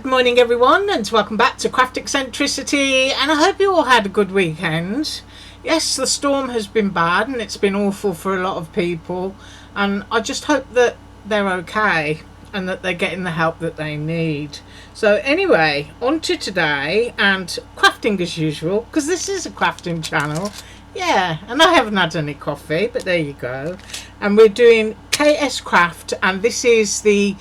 Good morning everyone, and welcome back to Craft Eccentricity, and I hope you all had a good weekend. Yes, the storm has been bad and it's been awful for a lot of people, and I just hope that they're okay and that they're getting the help that they need. So anyway, on to today, and crafting as usual, because this is a crafting channel. Yeah, and I haven't had any coffee, but there you go. And we're doing KSCRAFT, and this is the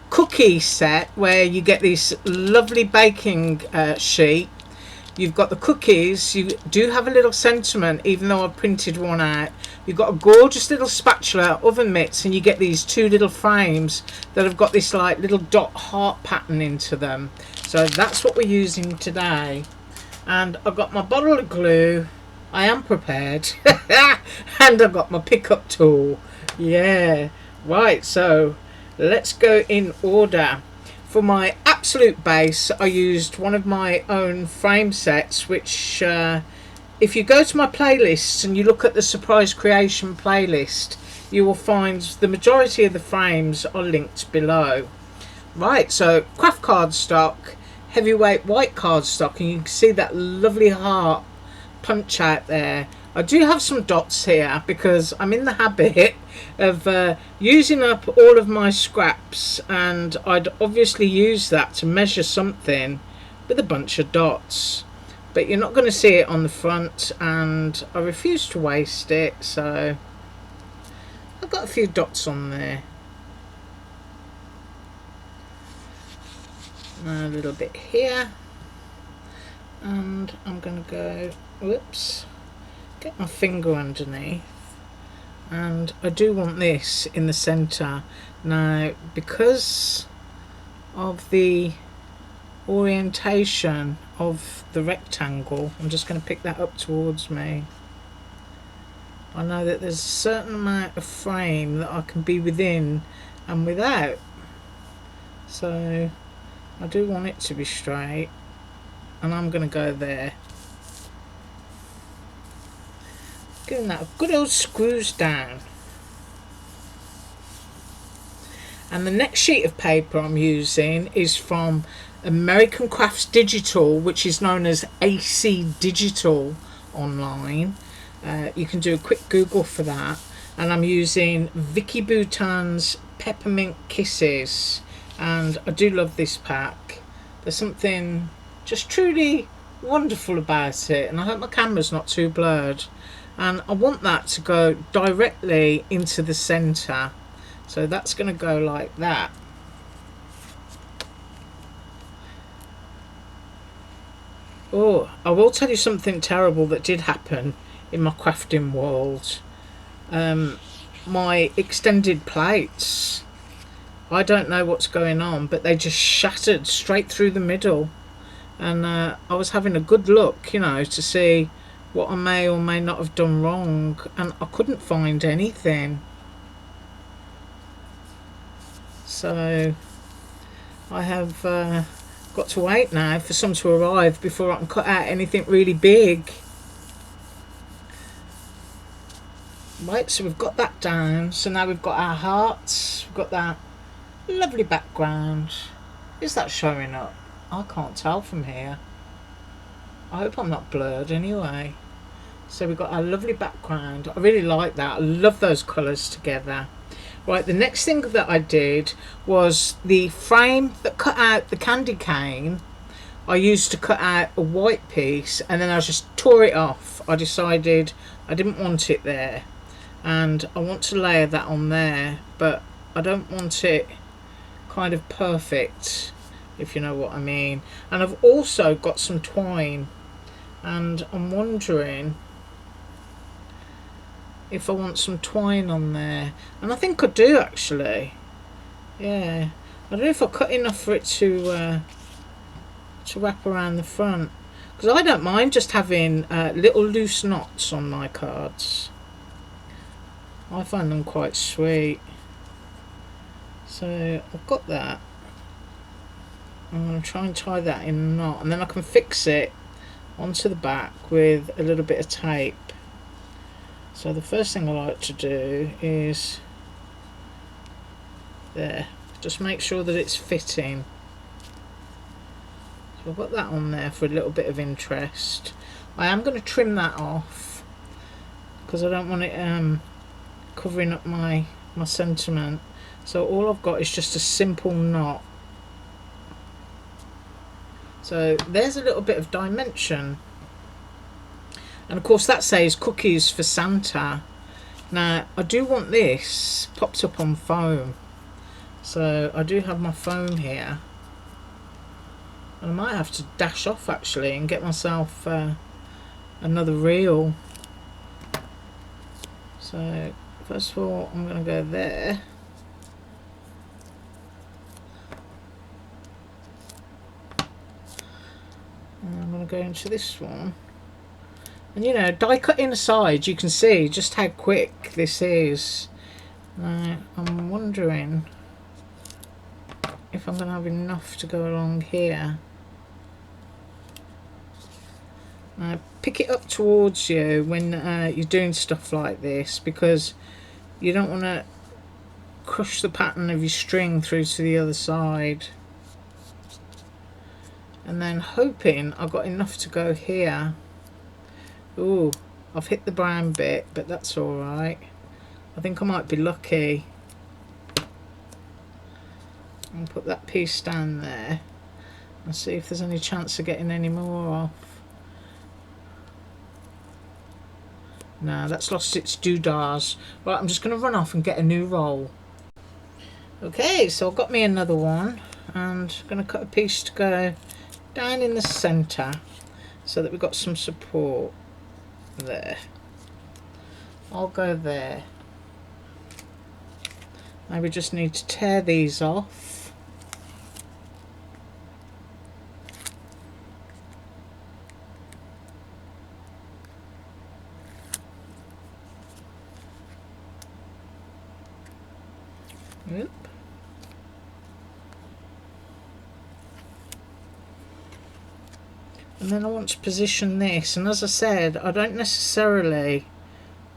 cookie set where you get this lovely baking sheet. You've got the cookies, you do have a little sentiment even though I've printed one out. You've got a gorgeous little spatula, oven mitts, and you get these two little frames that have got this like little dot heart pattern into them. So that's what we're using today. And I've got my bottle of glue, I am prepared, and I've got my pickup tool. Yeah, right, so let's go in order. For my absolute base, I used one of my own frame sets, which if you go to my playlists and you look at the surprise creation playlist, you will find the majority of the frames are linked below. Right, so craft cardstock, heavyweight white cardstock, and you can see that lovely heart punch out there. I do have some dots here because I'm in the habit of using up all of my scraps, and I'd obviously use that to measure something with a bunch of dots, but you're not going to see it on the front, and I refuse to waste it, so I've got a few dots on there. A little bit here, and I'm going to go, whoops, get my finger underneath, and I do want this in the center. Now, because of the orientation of the rectangle, I'm just going to pick that up towards me. I know that there's a certain amount of frame that I can be within and without, so I do want it to be straight, and I'm going to go there. Giving that a good old screws down. And the next sheet of paper I'm using is from American Crafts Digital, which is known as AC Digital online. You can do a quick Google for that. And I'm using Vicky Boutan's Peppermint Kisses, and I do love this pack. There's something just truly wonderful about it, and I hope my camera's not too blurred. And I want that to go directly into the center, so that's going to go like that. Oh, I will tell you something terrible that did happen in my crafting world. My extended plates, I don't know what's going on, but they just shattered straight through the middle, and I was having a good look, you know, to see what I may or may not have done wrong, and I couldn't find anything. So I have got to wait now for some to arrive before I can cut out anything really big. Right, so we've got that down. So now we've got our hearts, we've got that lovely background. Is that showing up? I can't tell from here. I hope I'm not blurred anyway. So we've got our lovely background. I really like that. I love those colours together. Right, the next thing that I did was the frame that cut out the candy cane. I used to cut out a white piece, and then I just tore it off. I decided I didn't want it there, and I want to layer that on there, but I don't want it kind of perfect, if you know what I mean. And I've also got some twine, and I'm wondering if I want some twine on there, and I think I do actually. Yeah, I don't know if I cut enough for it to wrap around the front, because I don't mind just having little loose knots on my cards. I find them quite sweet. So I've got that. I'm going to try and tie that in a knot, and then I can fix it onto the back with a little bit of tape. So the first thing I like to do is there, just make sure that it's fitting. So I've got that on there for a little bit of interest. I am going to trim that off because I don't want it covering up my sentiment. So all I've got is just a simple knot. So there's a little bit of dimension. And of course that says cookies for Santa. Now I do want this popped up on foam. So I do have my foam here. And I might have to dash off actually and get myself another reel. So first of all I'm going to go there. And I'm going to go into this one. And you know, die cutting aside, you can see just how quick this is. Now I'm wondering if I'm going to have enough to go along here. Now pick it up towards you when you're doing stuff like this, because you don't want to crush the pattern of your string through to the other side. And then hoping I've got enough to go here. Ooh, I've hit the brown bit, but that's alright. I think I might be lucky. I'll put that piece down there and see if there's any chance of getting any more off. No, that's lost its doodahs. Right, I'm just going to run off and get a new roll. Okay, so I've got me another one, and I'm going to cut a piece to go down in the centre so that we've got some support there. I'll go there. Now we just need to tear these off. Oop. And then I want to position this, and as I said, I don't necessarily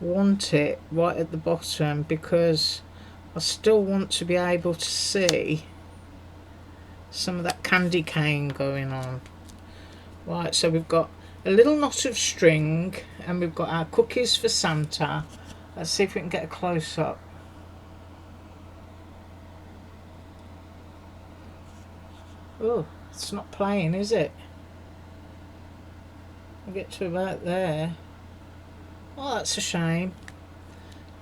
want it right at the bottom because I still want to be able to see some of that candy cane going on. Right, so we've got a little knot of string and we've got our cookies for Santa. Let's see if we can get a close-up. Oh, it's not playing, is it? I'll get to about there. Oh, that's a shame.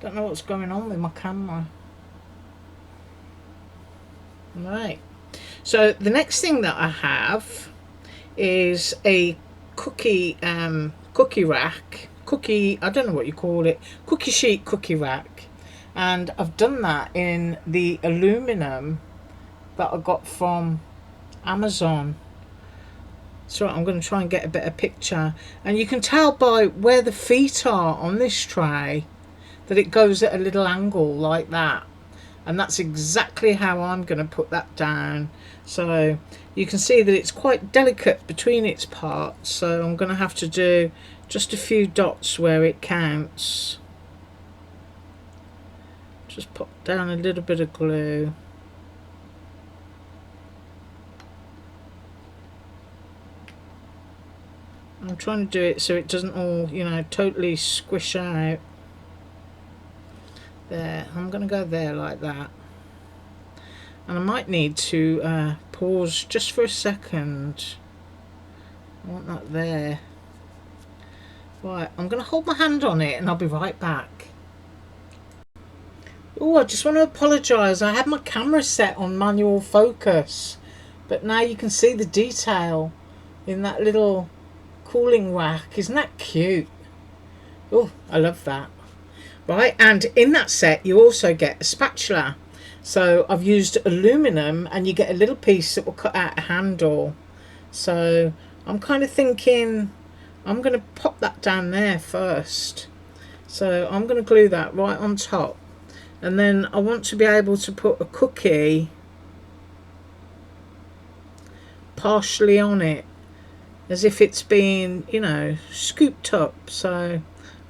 Don't know what's going on with my camera. Right. So the next thing that I have is a cookie rack. I don't know what you call it. Cookie sheet cookie rack. And I've done that in the aluminum that I got from Amazon. So I'm going to try and get a better picture, and you can tell by where the feet are on this tray that it goes at a little angle like that, and that's exactly how I'm going to put that down. So you can see that it's quite delicate between its parts, so I'm going to have to do just a few dots where it counts. Just put down a little bit of glue. I'm trying to do it so it doesn't all, you know, totally squish out. There, I'm going to go there like that. And I might need to pause just for a second. I want that there. Right, I'm going to hold my hand on it and I'll be right back. Oh, I just want to apologise. I had my camera set on manual focus, but now you can see the detail in that little cooling rack. Isn't that cute? Oh, I love that. Right, and in that set you also get a spatula. So I've used aluminum, and you get a little piece that will cut out a handle. So I'm kind of thinking I'm going to pop that down there first. So I'm going to glue that right on top, and then I want to be able to put a cookie partially on it, as if it's been, you know, scooped up. So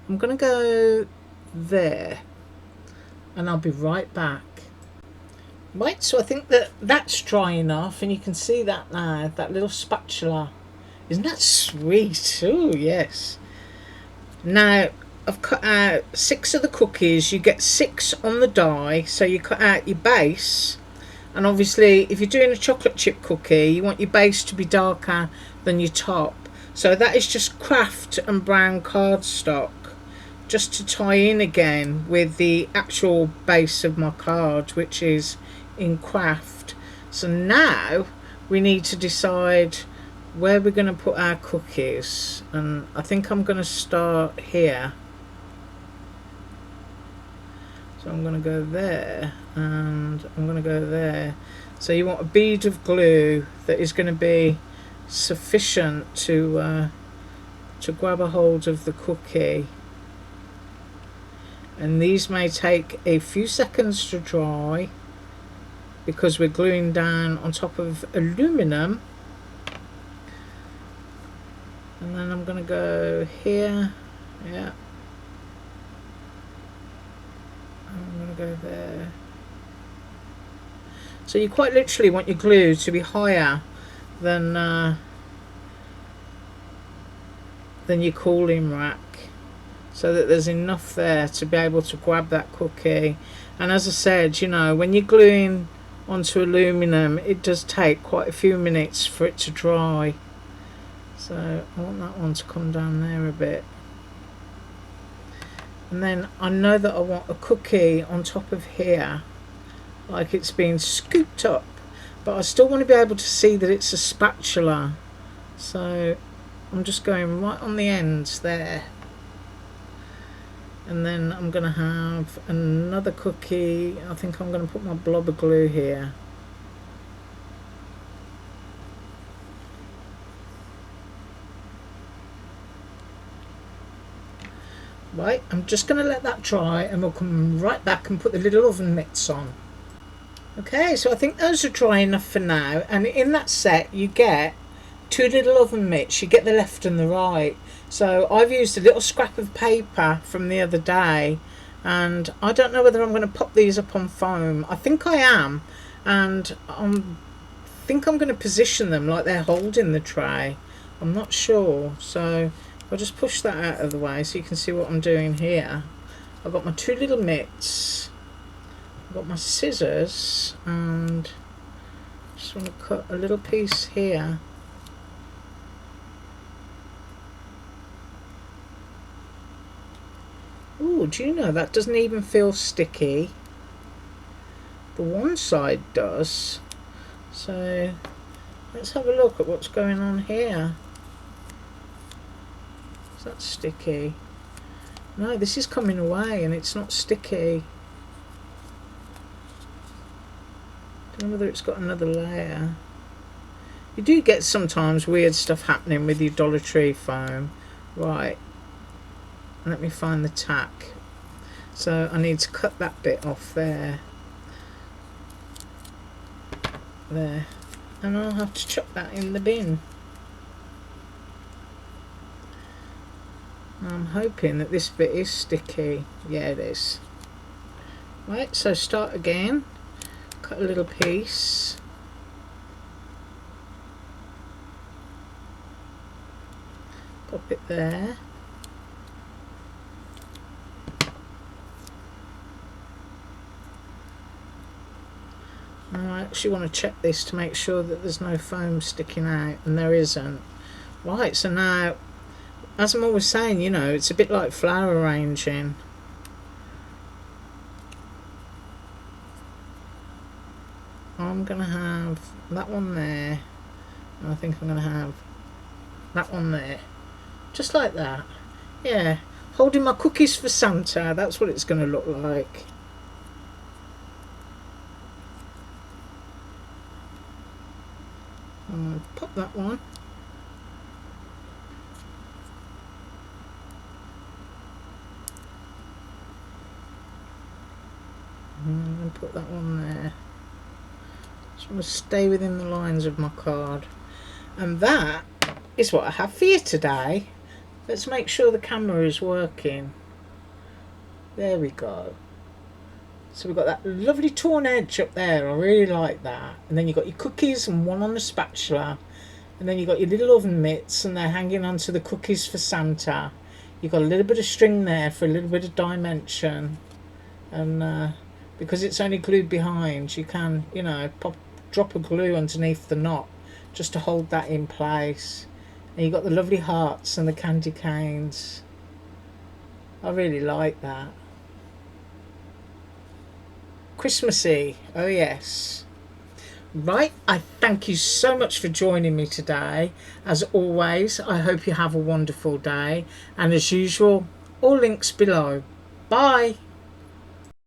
I'm going to go there, and I'll be right back. Right, so I think that that's dry enough, and you can see that now, that little spatula. Isn't that sweet? Oh, yes. Now, I've cut out 6 of the cookies. You get 6 on the die, so you cut out your base. And obviously, if you're doing a chocolate chip cookie, you want your base to be darker than your top. So that is just craft and brown cardstock, just to tie in again with the actual base of my card, which is in craft. So now we need to decide where we're going to put our cookies, and I think I'm going to start here. So I'm going to go there, and I'm going to go there. So you want a bead of glue that is going to be sufficient to grab a hold of the cookie. And these may take a few seconds to dry because we're gluing down on top of aluminum. And then I'm going to go here, yeah, I'm going to go there. So you quite literally want your glue to be higher than your cooling rack, so that there's enough there to be able to grab that cookie. And as I said, you know, when you're gluing onto aluminum, it does take quite a few minutes for it to dry. So I want that one to come down there a bit. And then I know that I want a cookie on top of here, like it's been scooped up, but I still want to be able to see that it's a spatula. So I'm just going right on the ends there. And then I'm going to have another cookie. I think I'm going to put my blob of glue here. Right, I'm just going to let that dry, and we'll come right back and put the little oven mitts on. Okay, so I think those are dry enough for now, and in that set you get 2 little oven mitts. You get the left and the right. So I've used a little scrap of paper from the other day, and I don't know whether I'm going to pop these up on foam. I think I am, and I think I'm going to position them like they're holding the tray. I'm not sure, so I'll just push that out of the way so you can see what I'm doing here. I've got my 2 little mitts, I've got my scissors, and just want to cut a little piece here. Ooh, do you know, that doesn't even feel sticky. The one side does. So let's have a look at what's going on here. Is that sticky? No, this is coming away and it's not sticky. Don't know whether it's got another layer. You do get sometimes weird stuff happening with your Dollar Tree foam. Right, let me find the tack. So I need to cut that bit off there. There. And I'll have to chuck that in the bin. I'm hoping that this bit is sticky. Yeah, it is. Right, so start again. Cut a little piece. Pop it there. I actually want to check this to make sure that there's no foam sticking out, and there isn't. Right, so now, as I'm always saying, you know, it's a bit like flower arranging. I'm going to have that one there, and I think I'm going to have that one there. Just like that. Yeah, holding my cookies for Santa, that's what it's going to look like. Pop that one. And put that one there. Just want to stay within the lines of my card. And that is what I have for you today. Let's make sure the camera is working. There we go. So we've got that lovely torn edge up there. I really like that. And then you've got your cookies and one on the spatula. And then you've got your little oven mitts and they're hanging onto the cookies for Santa. You've got a little bit of string there for a little bit of dimension. And because it's only glued behind, you can, you know, drop a glue underneath the knot just to hold that in place. And you've got the lovely hearts and the candy canes. I really like that. Christmassy, oh yes. Right, I thank you so much for joining me today. As always, I hope you have a wonderful day. And as usual, all links below. Bye.